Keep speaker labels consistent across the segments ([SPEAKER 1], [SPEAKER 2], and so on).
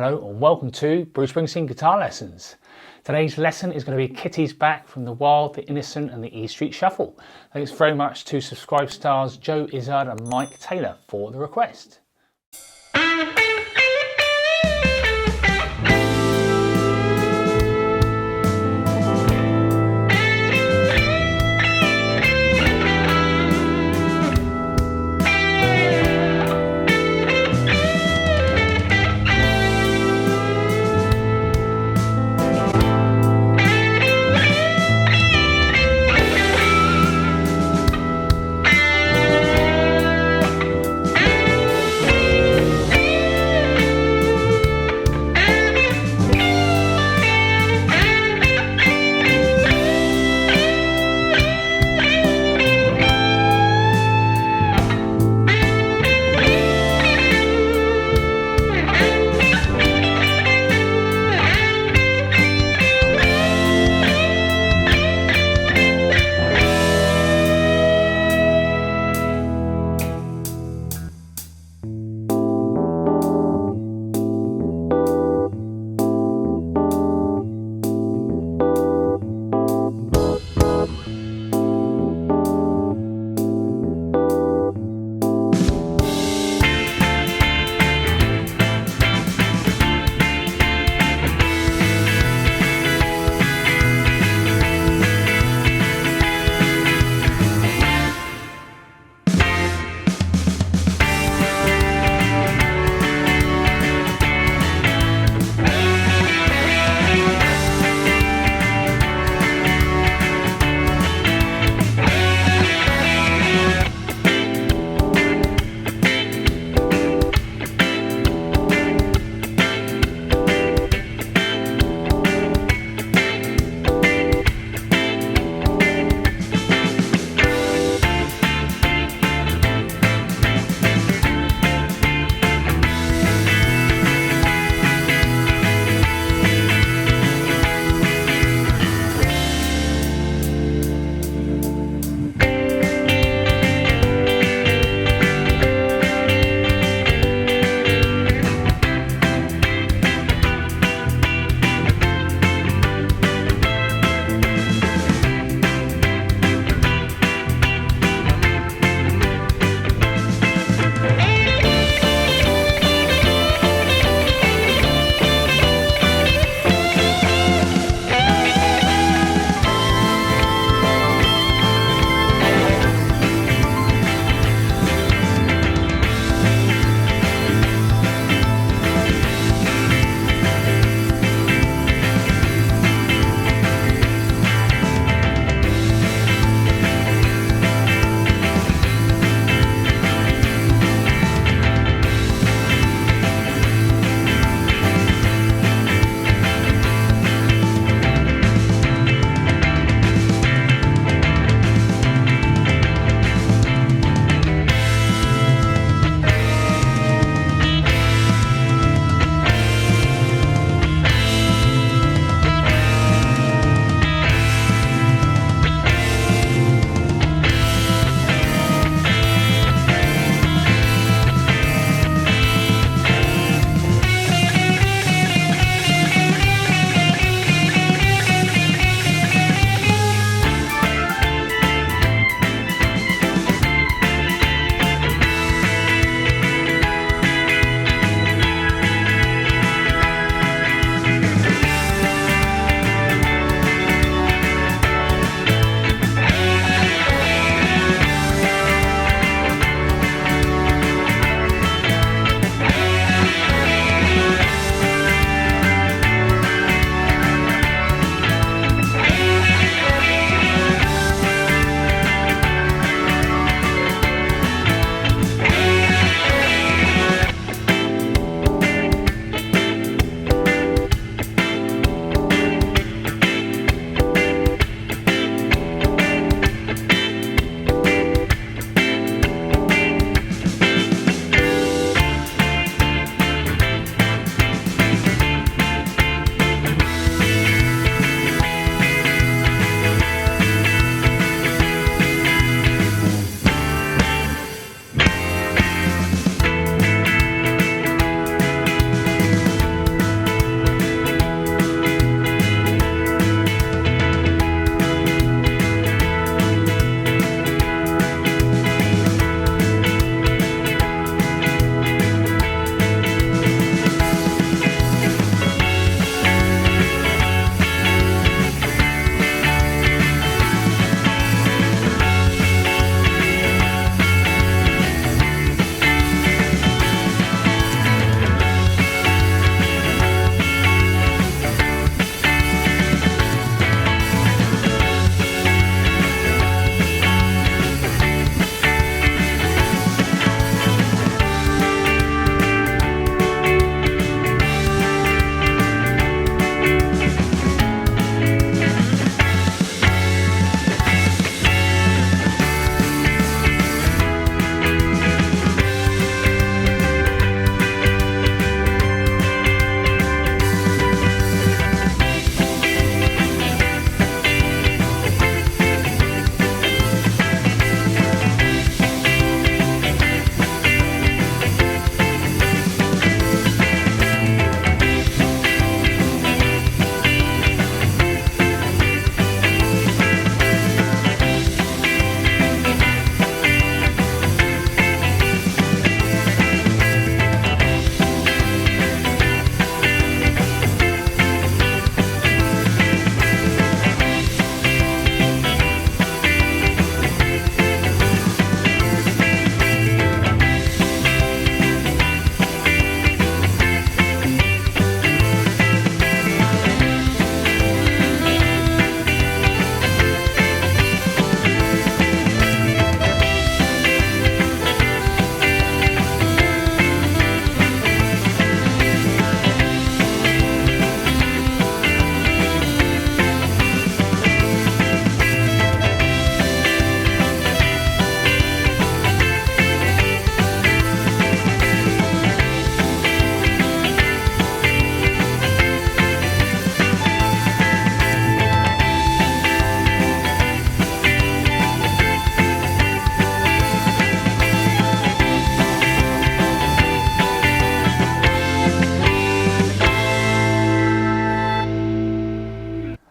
[SPEAKER 1] Hello and welcome to Bruce Springsteen Guitar Lessons. Today's lesson is going to be Kitty's Back from The Wild, The Innocent and the E Street Shuffle. Thanks very much to subscribe stars Joe Izzard and Mike Taylor for the request.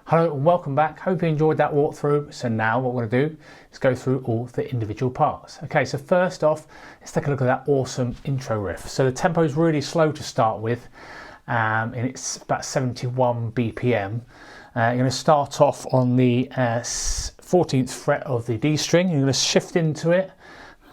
[SPEAKER 1] Hello and welcome back. Hope you enjoyed that walkthrough. So now what we're going to do is go through all the individual parts. Okay, so first off, let's take a look at that awesome intro riff. So the tempo is really slow to start with, and it's about 71 BPM. You're going to start off on the 14th fret of the D string. You're going to shift into it.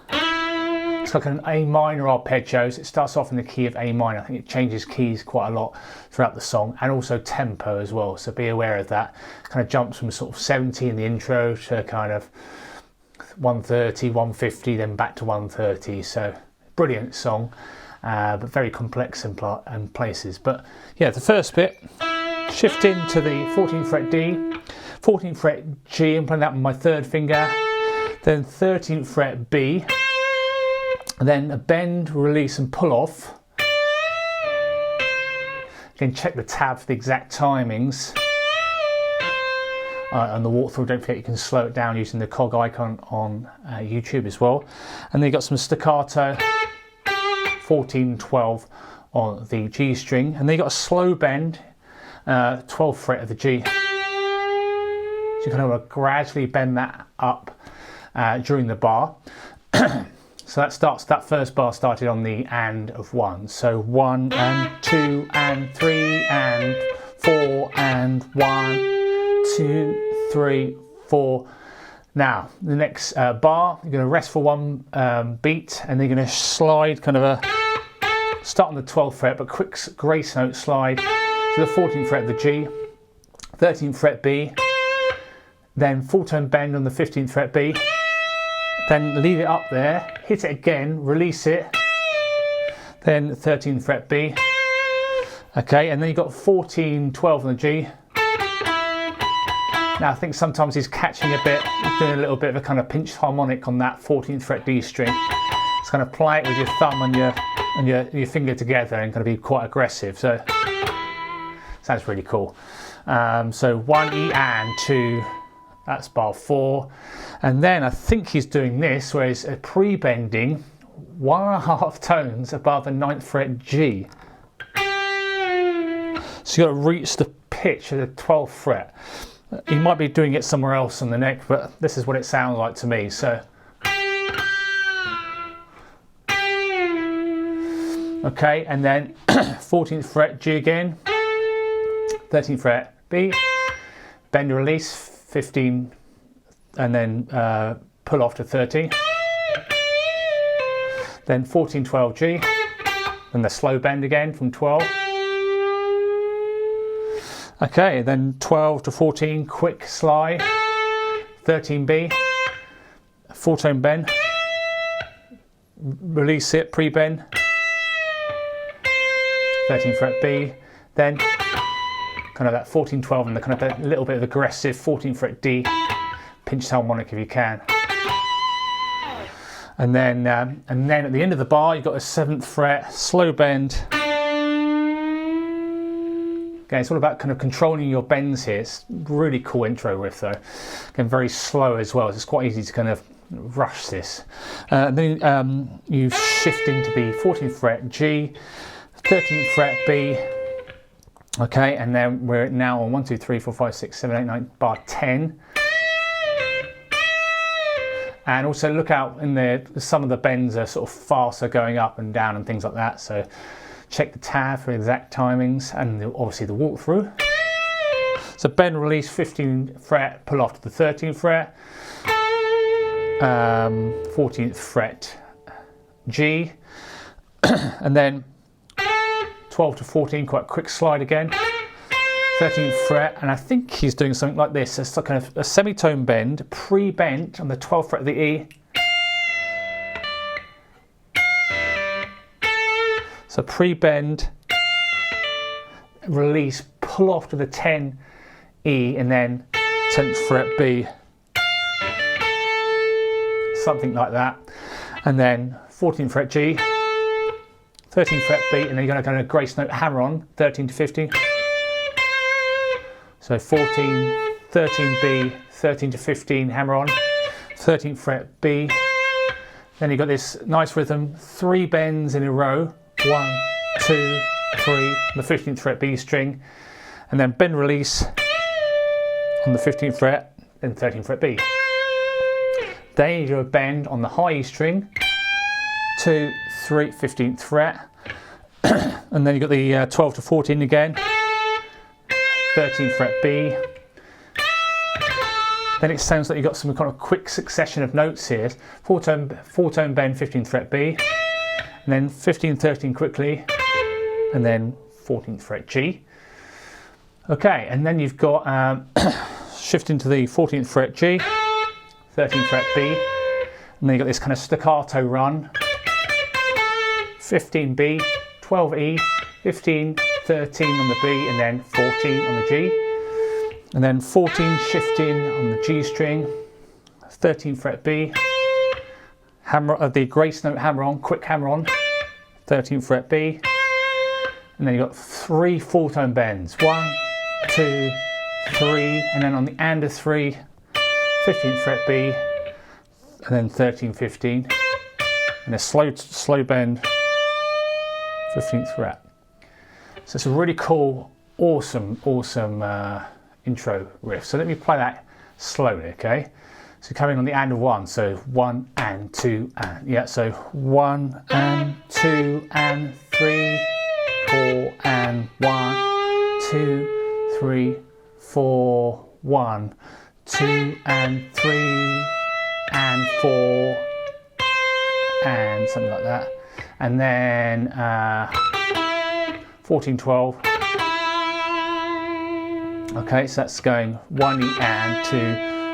[SPEAKER 1] It's like an A minor arpeggio. So it starts off in the key of A minor. I think it changes keys quite a lot throughout the song, and also tempo as well. So be aware of that. It kind of jumps from sort of 70 in the intro to kind of 130, 150, then back to 130. So brilliant song, but very complex in places. But yeah, the first bit, shift into the 14th fret D, 14th fret G, I'm playing that with my third finger, then 13th fret B, and then a bend, release and pull off. Again, check the tab for the exact timings. And the walkthrough, don't forget you can slow it down using the cog icon on YouTube as well. And then you've got some staccato, 14, 12 on the G string. And then you've got a slow bend, 12th fret of the G. So you kind of want to gradually bend that up during the bar. So that first bar started on the and of 1. So 1 and 2 and 3 and 4 and 1, 2, 3, 4. Now the next bar, you're going to rest for one beat, and then you're going to slide kind of start on the 12th fret, but quick grace note slide to the 14th fret of the G, 13th fret B, then full tone bend on the 15th fret B. Then leave it up there, hit it again, release it, then 13th fret B. Okay, and then you've got 14, 12 on the G. Now I think sometimes he's catching a bit, he's doing a little bit of a kind of pinched harmonic on that 14th fret D string. It's kind of play it with your thumb and your finger together and kind of be quite aggressive. So sounds really cool. So 1 E and 2. That's bar 4, and then I think he's doing this where he's pre-bending 1.5 tones above the 9th fret G. So you've got to reach the pitch of the 12th fret. He might be doing it somewhere else on the neck, but this is what it sounds like to me. So, okay, and then 14th fret G again, 13th fret B, bend and release. 15, and then pull off to 30, then 14, 12 G, then the slow bend again from 12. Okay, then 12 to 14, quick slide, 13 B, full tone bend, release it, pre-bend, 13 fret B, then kind of that 14, 12 and the kind of a little bit of aggressive 14th fret D, pinched harmonic if you can. And then at the end of the bar, you've got a 7th fret, slow bend. Again, it's all about kind of controlling your bends here. It's really cool intro riff though. Again, very slow as well. So it's quite easy to kind of rush this. Then you shift into the 14th fret G, 13th fret B. Okay, and then we're now on 1, 2, 3, 4, 5, 6, 7, 8, 9, bar 10. And also look out in there, some of the bends are sort of faster going up and down and things like that. So check the tab for exact timings and obviously the walkthrough. So bend, release, 15th fret, pull off to the 13th fret, 14th fret G, and then 12 to 14, quite quick slide again, 13th fret, and I think he's doing something like this. It's like a semitone bend, pre-bent on the 12th fret of the E. So pre-bend, release, pull off to the 10 E, and then 10th fret B. Something like that. And then 14th fret G, 13th fret B, and then you're going to kind of grace note hammer on 13 to 15. So 14, 13 B, 13 to 15 hammer on, 13th fret B. Then you've got this nice rhythm, 3 bends in a row, 1, 2, 3, the 15th fret B string, and then bend release, on the 15th fret, then 13th fret B. Then you do a bend on the high E string, 2, 3, 15th fret, and then you've got the 12 to 14 again, 13th fret B. Then it sounds like you've got some kind of quick succession of notes here. Four tone bend, 15th fret B, and then 15, 13 quickly, and then 14th fret G. Okay, and then you've got shifting to the 14th fret G, 13th fret B, and then you've got this kind of staccato run, 15 B, 12 E, 15, 13 on the B, and then 14 on the G. And then 14 shifting on the G string, 13th fret B, hammer the grace note hammer on, quick hammer on, 13th fret B, and then you've got 3 4-tone bends, 1, 2, 3, and then on the and of 3, 15th fret B, and then 13, 15, and a slow bend, 15th fret. So it's a really cool, awesome intro riff. So let me play that slowly, okay? So coming on the and of 1, so 1 and 2 and, yeah, so 1 and 2 and 3, 4 and 1, 2, 3, 4, 1, 2 and 3 and 4 and something like that, and then 14, 12. Okay, so that's going 1 E and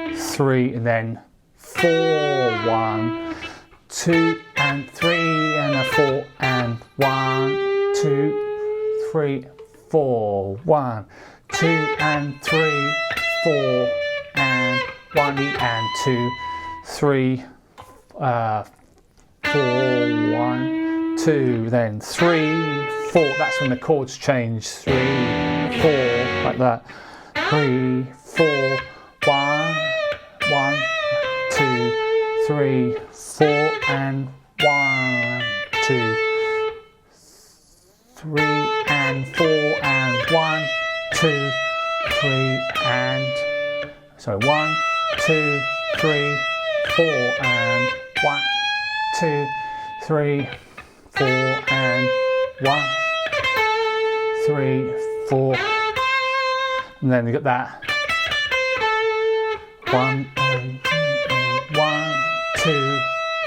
[SPEAKER 1] 2, 3, and then 4, 1, 2 and 3 and a 4 and 1, 2, 3, 4, 1, 2 and 3, 4 and 1 E and 2, 3, 4, 1, 2, then 3, 4. That's when the chords change. 3, 4, like that. 3, 4, 1, 1, 2, 3, 4, and 1, 2, 3, and 4, and 1, 2, 3, and so 1, 2, 3, 4, and 1, 2, 3, 4, and 1, 3, 4. And then you got that 1 and 1, 2,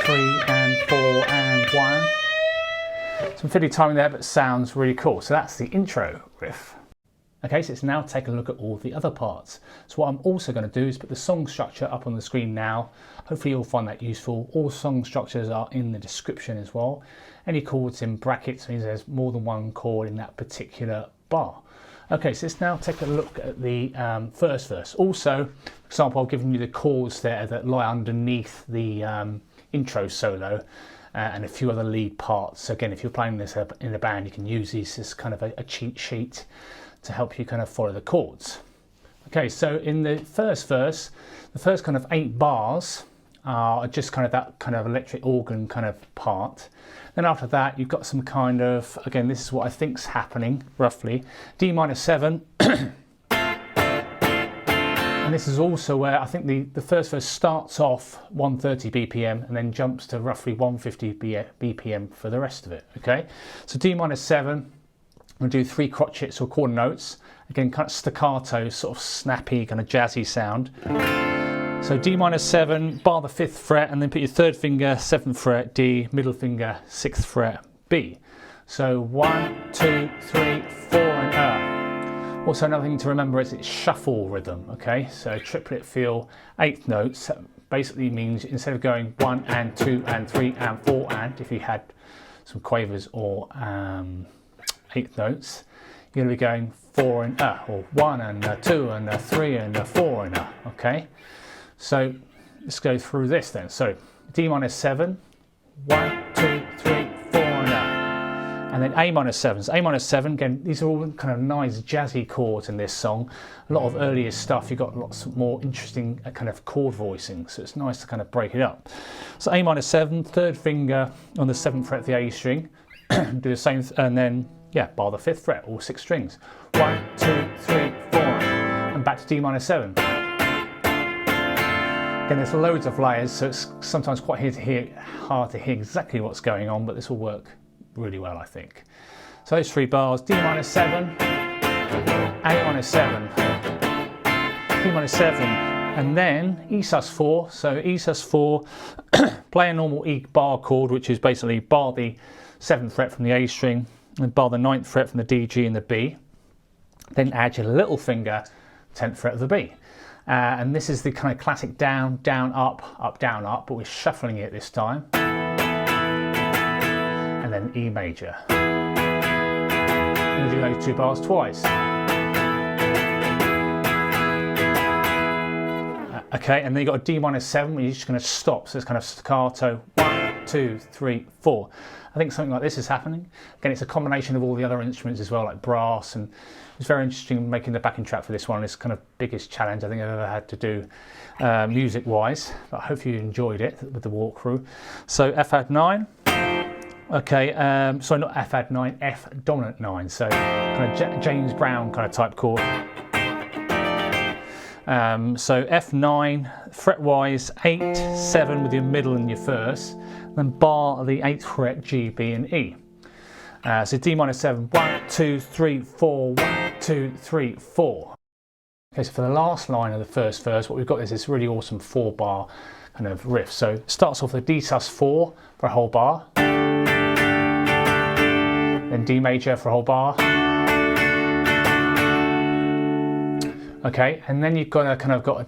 [SPEAKER 1] 3 and 4 and 1. Some fiddly timing there, but sounds really cool. So that's the intro riff. Okay, so let's now take a look at all the other parts. So what I'm also going to do is put the song structure up on the screen now. Hopefully you'll find that useful. All song structures are in the description as well. Any chords in brackets means there's more than one chord in that particular bar. Okay, so let's now take a look at the first verse. Also, for example, I've given you the chords there that lie underneath the intro solo and a few other lead parts. So again, if you're playing this in a band, you can use these as kind of a cheat sheet to help you kind of follow the chords. Okay, so in the first verse, the first kind of 8 bars are just kind of that kind of electric organ kind of part. Then after that, you've got some kind of, again, this is what I think's happening, roughly, D minor 7. And this is also where I think the first verse starts off 130 BPM and then jumps to roughly 150 BPM for the rest of it, okay? So D minor 7, we'll do 3 crotchets or quarter notes. Again, kind of staccato, sort of snappy, kind of jazzy sound. So D minor 7, bar the 5th fret, and then put your 3rd finger, 7th fret, D, middle finger, 6th fret, B. So 1, 2, 3, 4, and Also another thing to remember is it's shuffle rhythm, okay? So triplet feel, 8th notes, basically means instead of going 1 and 2 and 3 and 4 and, if you had some quavers or 8th notes, you're going to be going 4 and or 1 and 2 and 3 and 4 and okay? So let's go through this then. So D minor 7, 1, 2, 3, 4 and then A minor 7. So A minor 7, again, these are all kind of nice jazzy chords in this song. A lot of earlier stuff, you've got lots more interesting kind of chord voicing, so it's nice to kind of break it up. So A minor 7, 3rd finger on the 7th fret of the A string, do the same, and then, yeah, bar the 5th fret, all 6 strings. 1, 2, 3, 4, and back to D minor 7. Again, there's loads of layers, so it's sometimes quite hard to hear exactly what's going on, but this will work really well, I think. So those 3 bars, D minor 7, A minor 7, D minor 7, and then E sus4. So E sus4, play a normal E bar chord, which is basically bar the 7th fret from the A string, and bar the 9th fret from the D, G, and the B. Then add your little finger, 10th fret of the B. And this is the kind of classic down, down, up, down, up, but we're shuffling it this time. And then E major. And do those 2 bars twice. Okay, and then you've got a D minor 7 where you're just going to stop, so it's kind of staccato, 1, 2, 3, 4. I think something like this is happening. Again, it's a combination of all the other instruments as well, like brass, and it's very interesting making the backing track for this one. It's kind of biggest challenge I think I've ever had to do music-wise, but hopefully you enjoyed it with the walkthrough. So F add 9. Okay, sorry, not F add 9, F dominant 9. So kind of James Brown kind of type chord. So F9, fret-wise, 8, 7 with your middle and your first, then bar the 8th fret, G, B, and E. So D minor 7, 1, 2, 3, 4, 1, 2, 3, 4. Okay, so for the last line of the first verse, what we've got is this really awesome 4-bar kind of riff. So it starts off with D sus4 for a whole bar, then D major for a whole bar. Okay, and then you've got a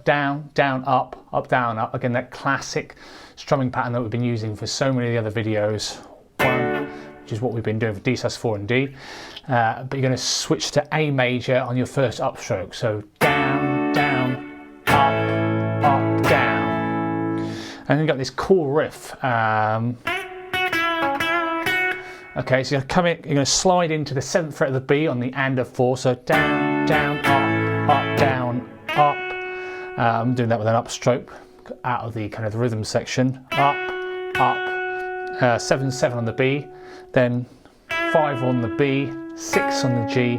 [SPEAKER 1] down, down, up, down, up. Again, that classic strumming pattern that we've been using for so many of the other videos. 1, which is what we've been doing for D sus4 and D. But you're going to switch to A major on your first upstroke. So down, down, up, down. And then you've got this cool riff. Okay, so you're going to slide into the 7th fret of the B on the and of 4. So down, down, up, down, up. I'm doing that with an upstroke out of the kind of the rhythm section. Up, 7, 7 on the B, then 5 on the B, 6 on the G,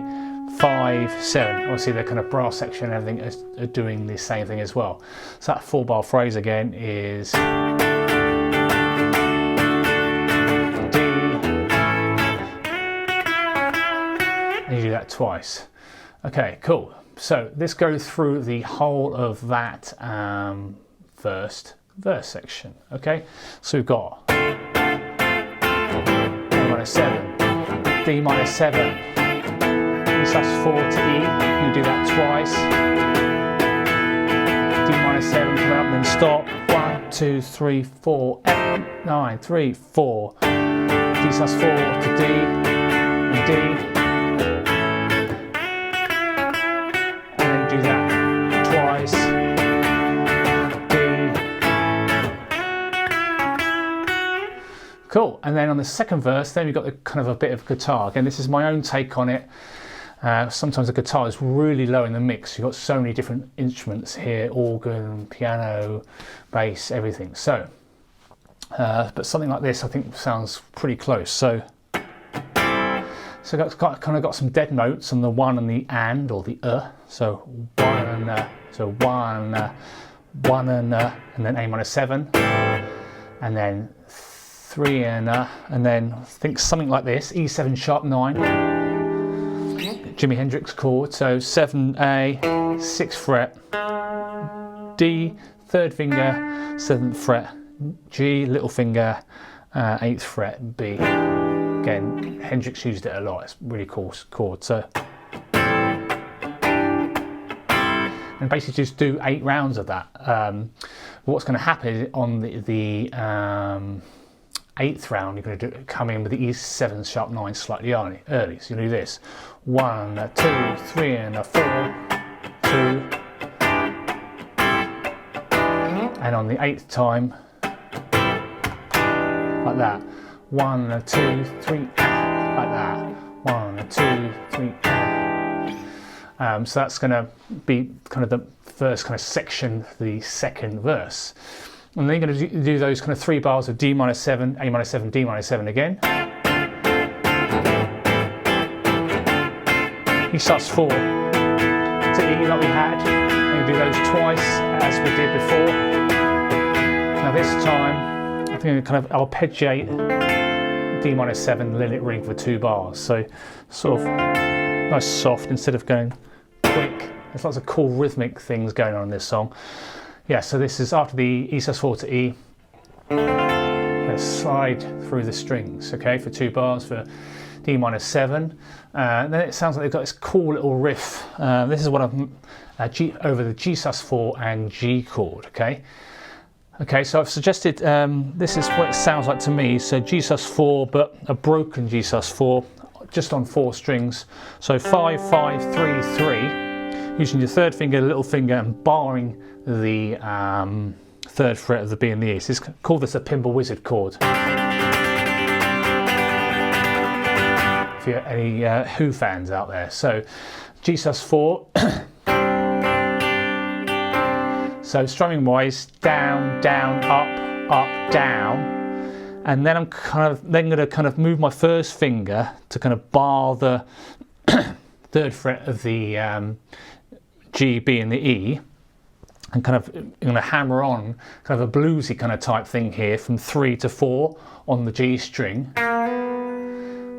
[SPEAKER 1] 5, 7. Obviously the kind of brass section and everything are doing the same thing as well. So that 4-bar phrase again is D, and you do that twice. Okay, cool. So this goes through the whole of that first verse section. Okay, so we've got D minor 7, D minor 7, E sus4 to E. You do that twice. D minor 7, come up and then stop. 1, 2, 3, 4, F 9, 3, 4. D sus4 to D and D. Do that twice. D. Cool. And then on the second verse, then we've got the kind of a bit of guitar. Again, this is my own take on it. Sometimes the guitar is really low in the mix. You've got so many different instruments here: organ, piano, bass, everything. So, but something like this, I think, sounds pretty close. So it's got some dead notes on the 1 and the and or the So 1 and so 1 and then A minor 7, and then 3 and then think something like this: E7 sharp 9, Jimi Hendrix chord. So 7A, 6th fret, D, 3rd finger, 7th fret, G, little finger, 8th fret, B. Again, Hendrix used it a lot. It's a really cool chord. So, and basically just do 8 rounds of that. What's going to happen on the 8th round, you're going to come in with the E7 sharp 9 slightly early. So you do this: 1, 2, 3, and 4, 2, and on the 8th time, like that. 1, 2, 3, like that. 1, 2, 3. So that's going to be kind of the first kind of section, the second verse. And then you're going to do those kind of 3 bars of D minor 7, A minor 7, D minor 7 again. E sus4 to E like we had. And you do those twice as we did before. Now this time, I think I kind of arpeggiate D minor 7, let it ring for 2 bars. So sort of nice soft instead of going quick. There's lots of cool rhythmic things going on in this song. Yeah, so this is after the E sus4 to E. Let's slide through the strings, okay, for 2 bars for D minor 7. Then it sounds like they've got this cool little riff. This is what I've over the G sus4 and G chord, okay. Okay, so I've suggested this is what it sounds like to me. So G sus4, but a broken G sus4, just on 4 strings. So 5, 5, 3, 3, using your 3rd finger, little finger, and barring the 3rd fret of the B and the E. So call this a Pinball Wizard chord. If you're any Who fans out there. So G sus4. So strumming wise, down, down, up, up, down, and then I'm going to kind of move my 1st finger to kind of bar the 3rd fret of the G, B, and the E, and kind of I'm going to hammer on kind of a bluesy kind of type thing here from 3 to 4 on the G string.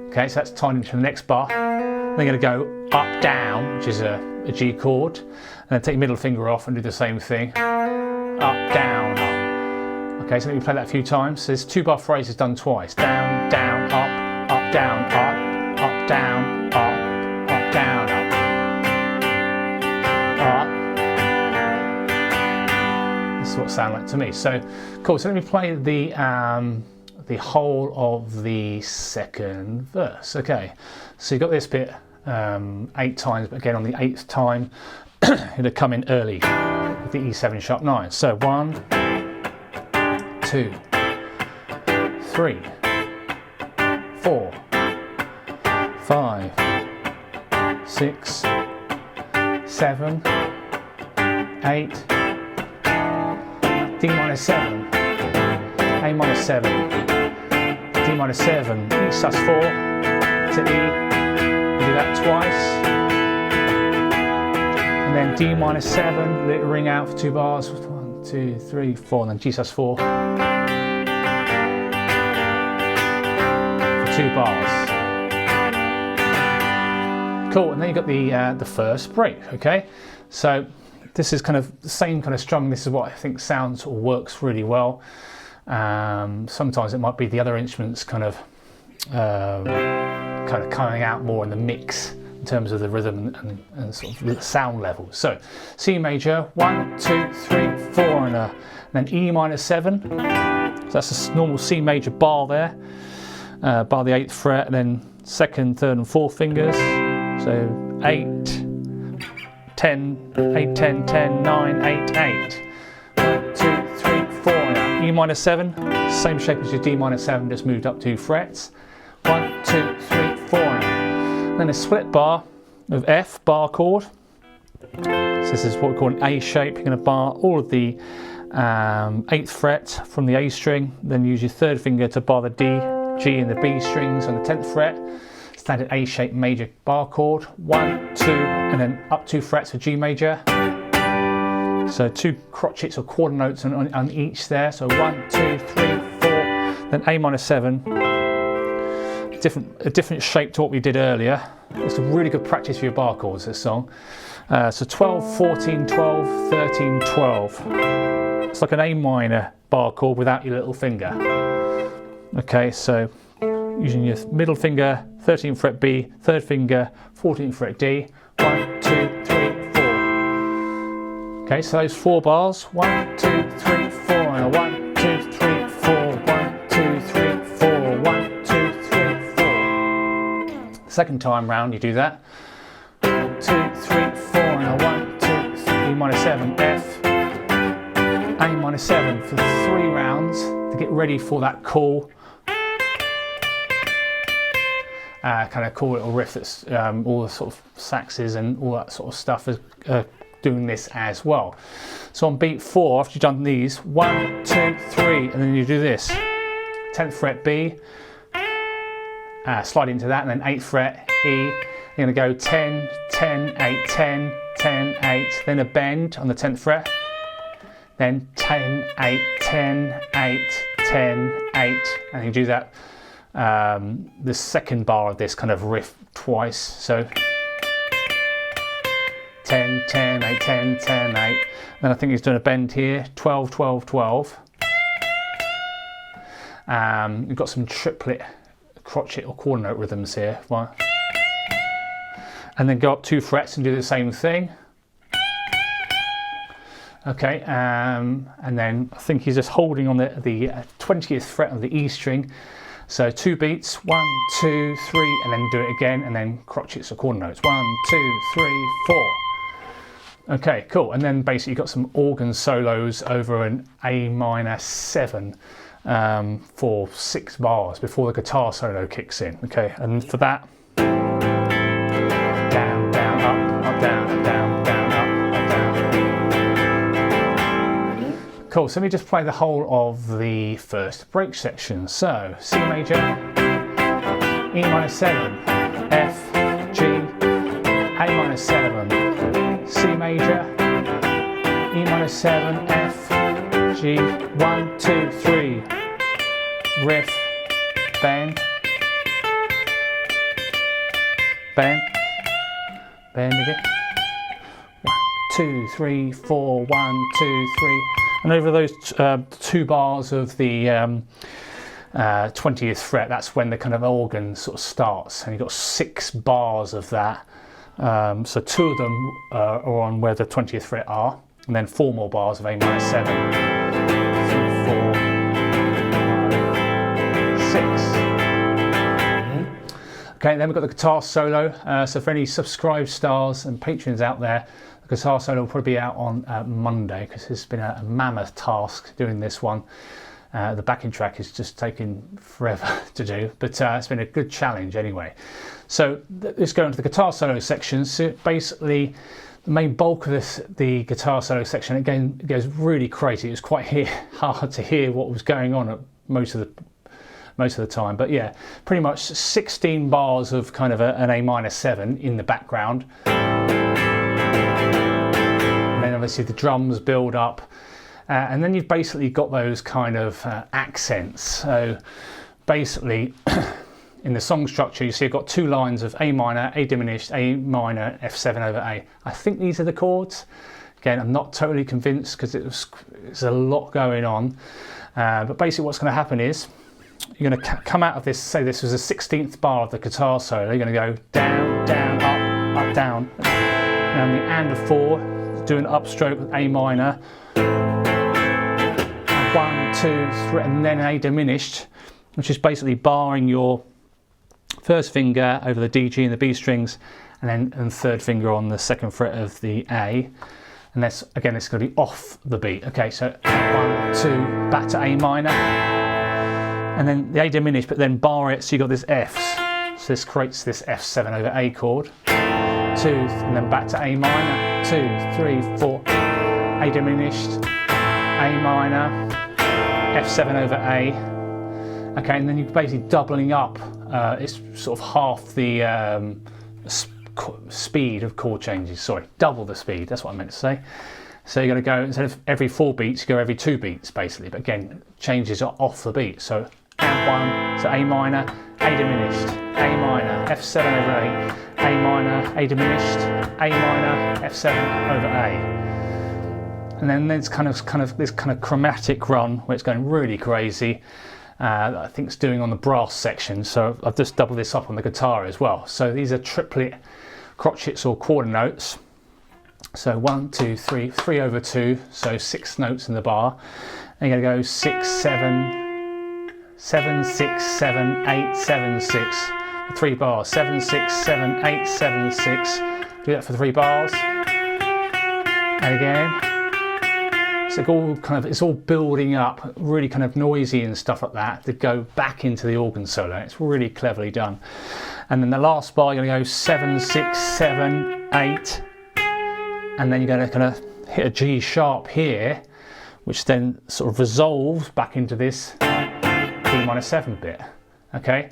[SPEAKER 1] Okay, so that's tied into the next bar. Then I'm going to go up, down, which is a G chord, and then take your middle finger off and do the same thing. Up, down, up. Okay, so let me play that a few times. So there's 2 bar phrases done twice. Down, down, up, up, down, up, up, down, up, up, down, up, up. This is what it sounds like to me. So cool. So let me play the whole of the 2nd verse. Okay, so you've got this bit 8 times, but again on the 8th time it'll come in early with the E7 sharp 9. So 1, 2, 3, 4, 5, 6, 7, 8, D minor 7, A minor 7, D minor 7, E sus4 to E. Do that twice, and then D minor 7, let it ring out for 2 bars. 1, 2, 3, 4, and then G sus4 for 2 bars. Cool, and then you've got the 1st break. Okay, so this is kind of the same kind of strumming. This is what I think sounds or works really well. Sometimes it might be the other instruments kind of coming out more in the mix in terms of the rhythm and sort of the sound levels. So C major, 1, 2, 3, 4, and then E minor 7. So that's a normal C major bar there, bar the 8th fret, and then 2nd, 3rd, and 4th fingers. So 8, 10, 8, 10, 10, 9, 8, 8. 1, 2, 3, 4, and E minor 7, same shape as your D minor 7, just moved up 2 frets. 1, 2, 3, 4, and then a split bar of F bar chord. So this is what we call an A shape. You're going to bar all of the 8th fret from the A string, then use your 3rd finger to bar the D, G, and the B strings on the 10th fret. Standard A shape major bar chord. 1, 2, and then up 2 frets for G major. So 2 crotchets or quarter notes on each there. So 1, 2, 3, 4. Then A minor 7. A different shape to what we did earlier. It's a really good practice for your bar chords, this song. So 12, 14, 12, 13, 12. It's like an A minor bar chord without your little finger. Okay, so using your middle finger, 13th fret B, 3rd finger, 14th fret D. 1, 2, 3, 4. Okay, so those 4 bars. 1, 2, 3, 4, and a 1, 2, 3, 4. 1, 2, 3, 4. 1, 2, 3, 4. Second time round, you do that. 1, 2, 3, 4, and a 1, 2, 3, E minor 7, F, A minor 7 for 3 rounds to get ready for that cool. Kind of cool little riff that's all the sort of saxes and all that sort of stuff is doing this as well. So on beat 4, after you've done these, 1, 2, 3, and then you do this. 10th fret B, slide into that, and then 8th fret E. You're going to go 10, 10, 8, 10, 10, 8, then a bend on the 10th fret, then 10, 8, 10, 8, 10, 8, and you do that, the second bar of this kind of riff twice, so 10, 10, 8, 10, 10, 8, then I think he's doing a bend here, 12, 12, 12. You've got some triplet crotchet or quarter note rhythms here, one, and then go up 2 frets and do the same thing. Okay, and then I think he's just holding on the 20th fret of the E string. So 2 beats, 1, 2, 3, and then do it again, and then crotchets or quarter notes. 1, 2, 3, 4. Okay, cool. And then basically you've got some organ solos over an A minor 7 for 6 bars before the guitar solo kicks in. Okay, and for that, down, down, up, down, up, down, down, up, down. Cool, so let me just play the whole of the first break section. So, C major, E minor 7, F, G, A minor 7, C major, E minor 7, F, G, 1, 2, 3, riff, bend, bend, bend again. 1, 2, 3, 4, 1, 2, 3. And over those 2 bars of the 20th fret, that's when the kind of organ sort of starts. And you've got 6 bars of that. So 2 of them are on where the 20th fret are. And then 4 more bars of A minor 7. 3, 4, 5, 6. Okay, then we've got the guitar solo. So for any subscribed stars and patrons out there, the guitar solo will probably be out on Monday, because it's been a mammoth task doing this one. The backing track is just taking forever to do, but it's been a good challenge anyway. So let's go into the guitar solo section. So basically, the main bulk of the guitar solo section, again, it goes really crazy. It was quite hard to hear what was going on at most of the time, but yeah, pretty much 16 bars of kind of an A minor 7 in the background. And then obviously the drums build up, and then you've basically got those kind of accents. So basically in the song structure, you see I've got 2 lines of A minor, A diminished, A minor, F7 over A. I think these are the chords. Again, I'm not totally convinced because there's a lot going on, but basically what's going to happen is you're going to come out of this, say this was the 16th bar of the guitar solo, you're going to go down, down, up, up, down. And on the and of 4, do an upstroke with A minor, 1, 2, 3, and then A diminished, which is basically barring your first finger over the D, G and the B strings, and then third finger on the 2nd fret of the A. And that's, again, it's going to be off the beat. Okay, so 1, 2, back to A minor, and then the A diminished, but then bar it, so you got this Fs. So this creates this F7 over A chord. 2, and then back to A minor, 2, 3, 4, A diminished, A minor, F7 over A. Okay, and then you're basically doubling up. It's sort of half the speed of chord changes. Sorry, double the speed. That's what I meant to say. So you're going to go, instead of every 4 beats, you go every 2 beats basically. But again, changes are off the beat. So and 1, so A minor, A diminished, A minor, F7 over A, A minor, A diminished, A minor, F7 over A. And then there's kind of this kind of chromatic run where it's going really crazy. I think it's doing on the brass section, so I've just doubled this up on the guitar as well. So these are triplet crotchets or quarter notes. So 1, 2, 3, 3 over 2, so 6 notes in the bar. And you're going to go 6, 7, 7, 6, 7, 8, 7, 6. 3 bars. 7, 6, 7, 8, 7, 6. Do that for 3 bars. And again. So it's all building up, really kind of noisy and stuff like that, to go back into the organ solo. It's really cleverly done. And then the last bar, you're going to go 7, 6, 7, 8, and then you're going to kind of hit a G sharp here, which then sort of resolves back into this B minor 7 bit. Okay.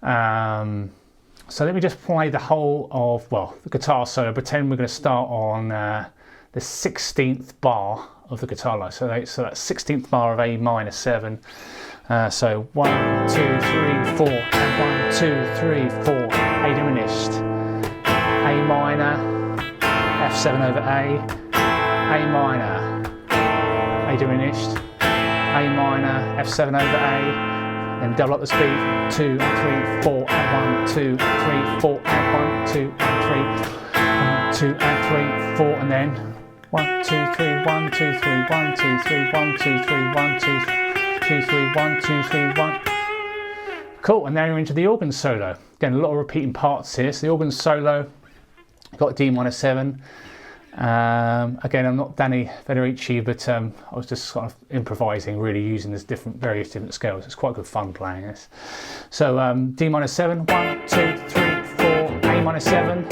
[SPEAKER 1] So let me just play the whole of, well, the guitar solo. Pretend we're going to start on the 16th bar of the guitar line. So that's 16th bar of A minor 7. So 1, 2, 3, 4, and 1, 2, 3, 4, A diminished, A minor, F7 over A minor, A diminished, A minor, F7 over A, then double up the speed, 2 and 3, 4 and 1, 2 and 3, 4 and 1, 2 and 3, 1, 2 and 3, 4, and then 1, 2, 3, 1, 2, 3, 1, 2, 3, 1, 2, 3, 1, 2, 2, 3, 1, 2, 3, 1. Cool, and now you're into the organ solo. Again, a lot of repeating parts here. So the organ solo, got D minor 7. Again, I'm not Danny Federici, but I was just sort of improvising, really using this various different scales. It's quite good fun playing this. So D minor 7, 1, 2, 3, 4, A minor 7,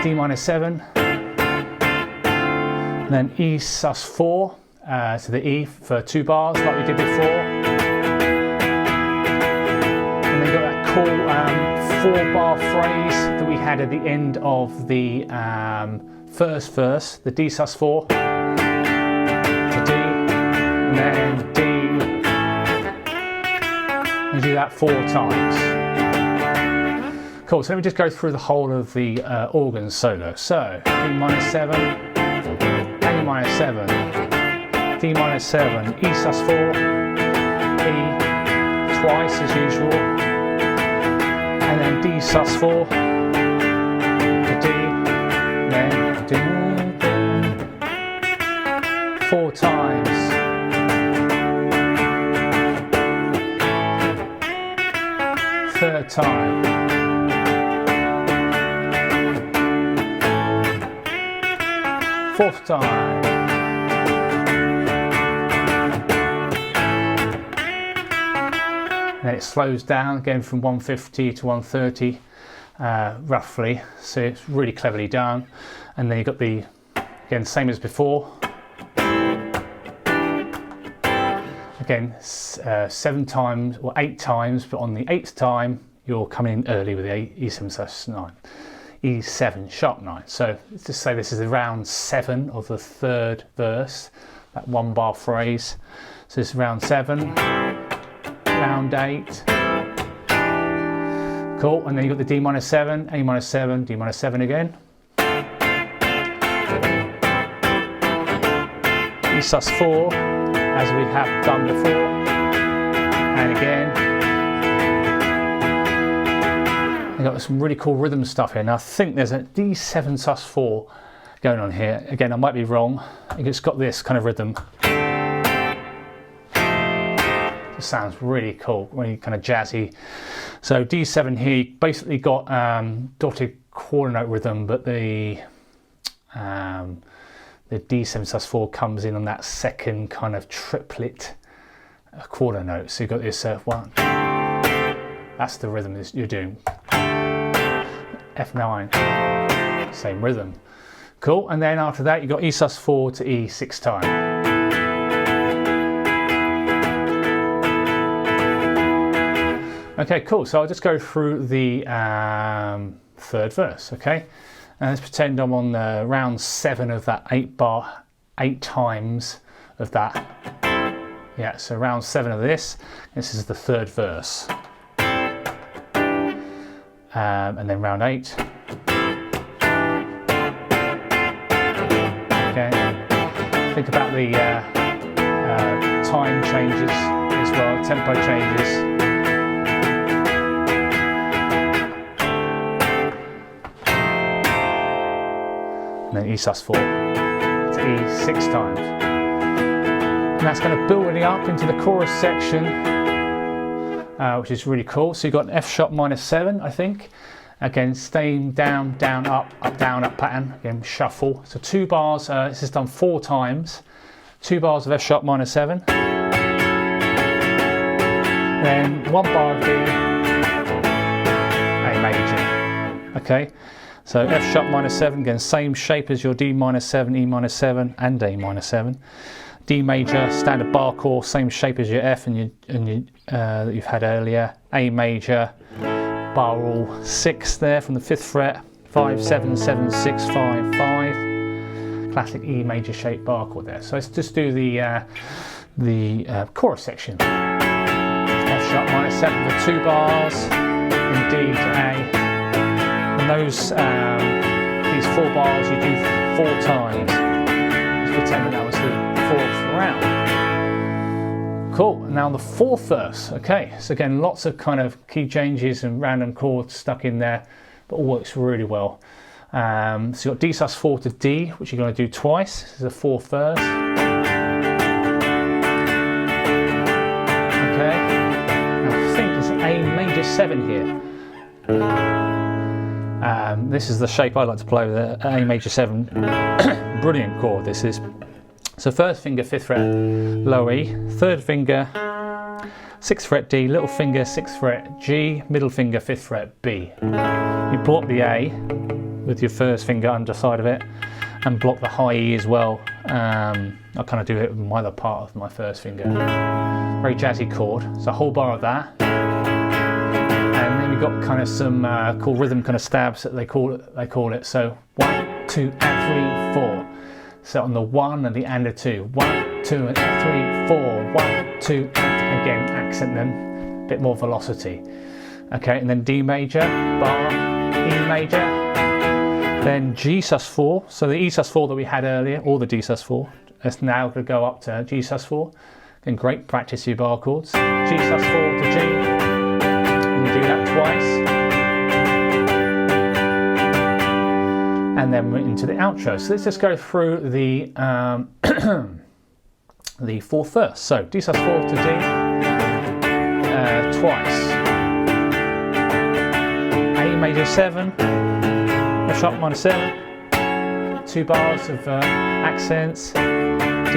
[SPEAKER 1] D minor 7, and then E sus 4. To the E for 2 bars like we did before, and then you got that cool 4-bar phrase that we had at the end of the first verse, the D sus 4 to D, and then D, and do that 4 times. Cool, so let me just go through the whole of the organ solo. So D minor 7, A minor 7, D minor 7, E sus 4, E twice as usual, and then D sus 4 to D, then D, 4 times, third time, fourth time, and then it slows down again from 150 to 130 roughly, so it's really cleverly done. And then you've got the, again, same as before, again 7 times or 8 times, but on the 8th time you're coming in early with the E7/9, E7 sharp 9. So let's just say this is round 7 of the 3rd verse, that 1-bar phrase. So it's round 7, round 8, cool, and then you've got the D minor 7, A minor 7, D minor 7 again, E sus 4 as we have done before, and again. You've got some really cool rhythm stuff here. Now I think there's a D7 sus 4 going on here. Again, I might be wrong. It's got this kind of rhythm. Sounds really cool, really kind of jazzy. So D7 here, you basically got dotted quarter note rhythm, but the D7 sus 4 comes in on that second kind of triplet quarter note. So you've got this 1. That's the rhythm you're doing. F9, same rhythm. Cool, and then after that you've got E sus 4 to E 6 times. Okay, cool. So I'll just go through the 3rd verse, okay? And let's pretend I'm on round 7 of that 8-bar, 8 times of that. Yeah, so round 7 of this. This is the 3rd verse. And then round 8. Okay. Think about the time changes as well, tempo changes. And then E sus 4 to E 6 times. And that's kind of building up into the chorus section, which is really cool. So you've got an F sharp minor 7, I think. Again, staying down, down, up, down, up pattern. Again, shuffle. So 2 bars, this is done 4 times. 2 bars of F sharp minor 7. Then 1 bar of D, A major. Okay. So F sharp minor 7, again, same shape as your D minor 7, E minor 7, and A minor 7. D major, standard bar chord, same shape as your F that you've had earlier. A major, bar roll 6 there from the 5th fret, 5, 7, 7, 6, 5, 5. classic E major shaped bar chord there. So let's just do the chorus section. F sharp minor 7 for 2 bars, and D to A. And these 4 bars you do 4 times. Let's pretend that was the 4th round. Cool, now the 4th verse. Okay, so again, lots of kind of key changes and random chords stuck in there, but all works really well. So you've got D sus4 to D, which you're going to do twice. This is the 4th verse. Okay, now I think it's A major 7 here. This is the shape I like to play with, A major 7. Brilliant chord this is. So first finger 5th fret, low E, 3rd finger 6th fret D, little finger 6th fret G, middle finger 5th fret B. You block the A with your first finger underside of it, and block the high E as well. I'll kind of do it with my other part of my first finger. Very jazzy chord, so a whole bar of that. And then we've got kind of some cool rhythm kind of stabs that they call it. So 1, 2, and 3, 4. So on the 1 and the and a 2. 1, 2, and 3, 4. 1, 2, and again, accent them. A bit more velocity. Okay, and then D major, bar, E major. Then G sus4. So the E sus4 that we had earlier, or the D sus4, it's now going to go up to G sus4. Again, great practice your bar chords. G sus4 to G. And you do that twice. And then we're into the outro. So let's just go through the the 4th verse. So D sus4 to D twice. A major 7, F sharp minor 7, 2 bars of accents. D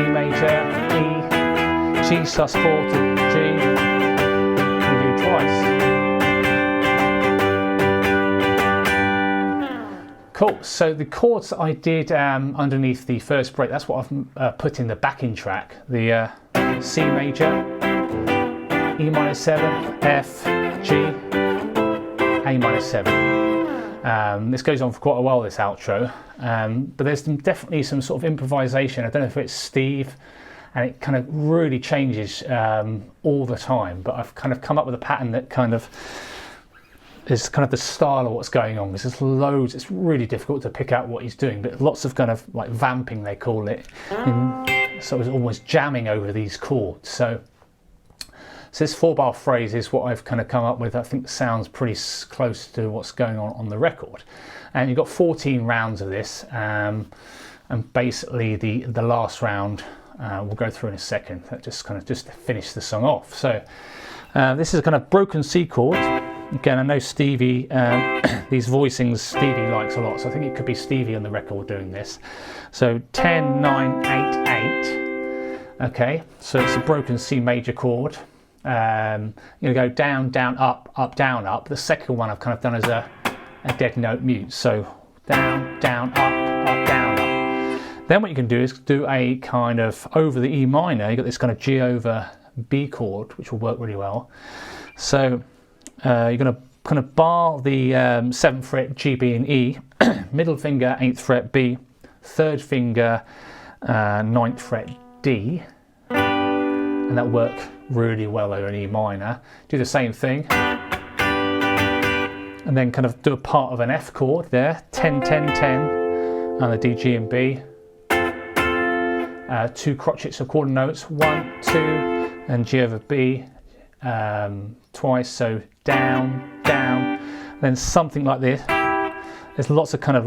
[SPEAKER 1] major, E, G sus4 to G. And do twice. Cool, so the chords that I did underneath the first break, that's what I've put in the backing track. The C major, E minor 7, F, G, A minor 7. This goes on for quite a while, this outro, but there's definitely some sort of improvisation. I don't know if it's Steve, and it kind of really changes all the time, but I've kind of come up with a pattern that kind of is kind of the style of what's going on. There's loads, it's really difficult to pick out what he's doing, but lots of kind of like vamping, they call it. So it's almost jamming over these chords. So this 4-bar phrase is what I've kind of come up with. I think sounds pretty close to what's going on the record. And you've got 14 rounds of this, and basically the last round we'll go through in a second. That just kind of just to finish the song off. So this is a kind of broken C chord. Again, I know Stevie, these voicings Stevie likes a lot, so I think it could be Stevie on the record doing this. So 10, 9, 8, 8. Okay, so it's a broken C major chord. You're going to go down, down, up, down, up. The second one I've kind of done as a dead note mute. So down, down, up, down, up. Then what you can do is do a kind of over the E minor. You've got this kind of G over B chord, which will work really well. So you're going to kind of bar the 7th fret G, B and E, middle finger 8th fret B, 3rd finger 9th fret D, and that'll work really well over an E minor. Do the same thing, and then kind of do a part of an F chord there, 10, 10, 10, and the D, G and B. 2 crotchets of quarter notes, 1, 2, and G over B twice, so down, down, then something like this. There's lots of kind of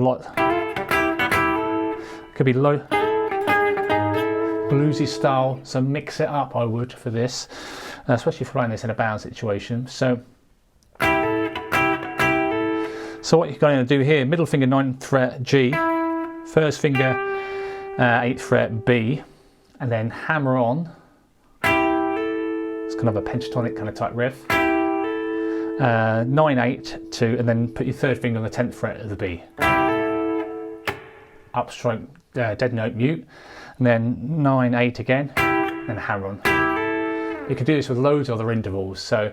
[SPEAKER 1] could be low bluesy style, so mix it up I would for this, especially if playing this in a band situation. So what you're going to do here, middle finger 9th fret G, 1st finger 8th fret B, and then hammer on. It's kind of a pentatonic kind of type riff. 9, 8, 2, and then put your 3rd finger on the 10th fret of the B. Upstroke, dead note mute, and then 9, 8 again, and hammer on. You can do this with loads of other intervals. So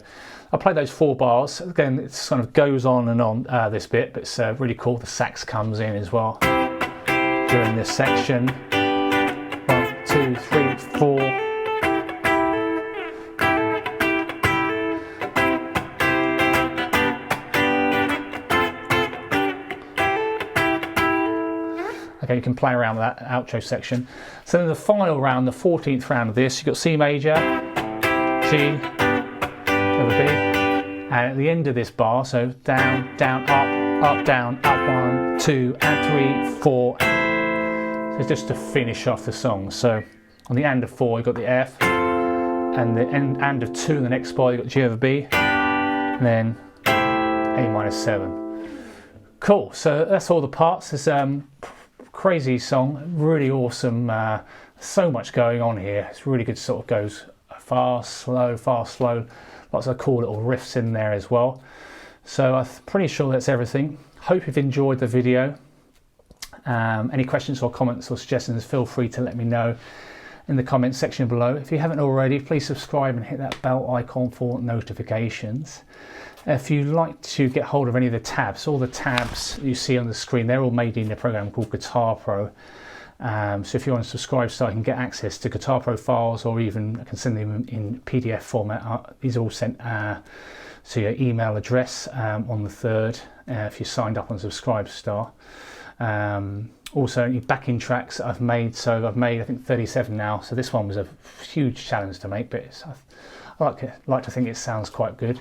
[SPEAKER 1] I'll play those 4 bars. Again, it kind of goes on and on this bit, but it's really cool. The sax comes in as well. during this section. 1, 2, 3, 4. Okay, you can play around with that outro section. So then the final round, the 14th round of this, you've got C major, G, over B, and at the end of this bar, so down, down, up, down, up, 1, 2, and 3, 4. So just to finish off the song. So on the and of 4, you've got the F, and the and of 2 in the next bar, you've got G over B, and then A minor 7. Cool, so that's all the parts. There's crazy song, really awesome, so much going on here. It's really good, sort of goes fast, slow, lots of cool little riffs in there as well. So I'm pretty sure that's everything. Hope you've enjoyed the video. Any questions or comments or suggestions, feel free to let me know in the comments section below. If you haven't already, please subscribe and hit that bell icon for notifications. If you'd like to get hold of any of the tabs, all the tabs you see on the screen, they're all made in a program called Guitar Pro. So if you're on a subscribe site, you can get access to Guitar Pro files, or even I can send them in PDF format. These are all sent to your email address on the 3rd if you signed up on Subscribestar. Also, any backing tracks that I've made, so I've made I think 37 now, so this one was a huge challenge to make, but I like to think it sounds quite good.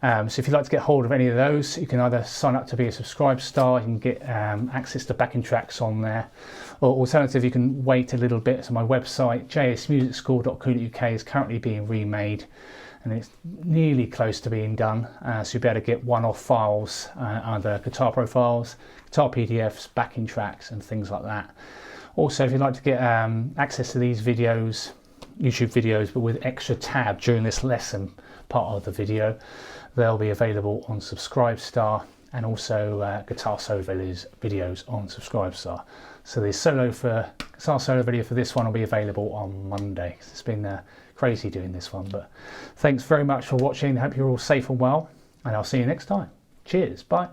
[SPEAKER 1] So if you'd like to get hold of any of those, you can either sign up to be a Subscribestar, you can get access to backing tracks on there, or alternative, you can wait a little bit. So my website, jsmusicschool.co.uk, is currently being remade, and it's nearly close to being done. So you'll be able to get one-off files, either Guitar Pro files, guitar PDFs, backing tracks, and things like that. Also, if you'd like to get access to these videos, YouTube videos, but with extra tab during this lesson part of the video, they'll be available on Subscribestar, and also guitar solo videos on Subscribestar. So the guitar solo video for this one will be available on Monday. It's been crazy doing this one, but thanks very much for watching. I hope you're all safe and well, and I'll see you next time. Cheers, bye.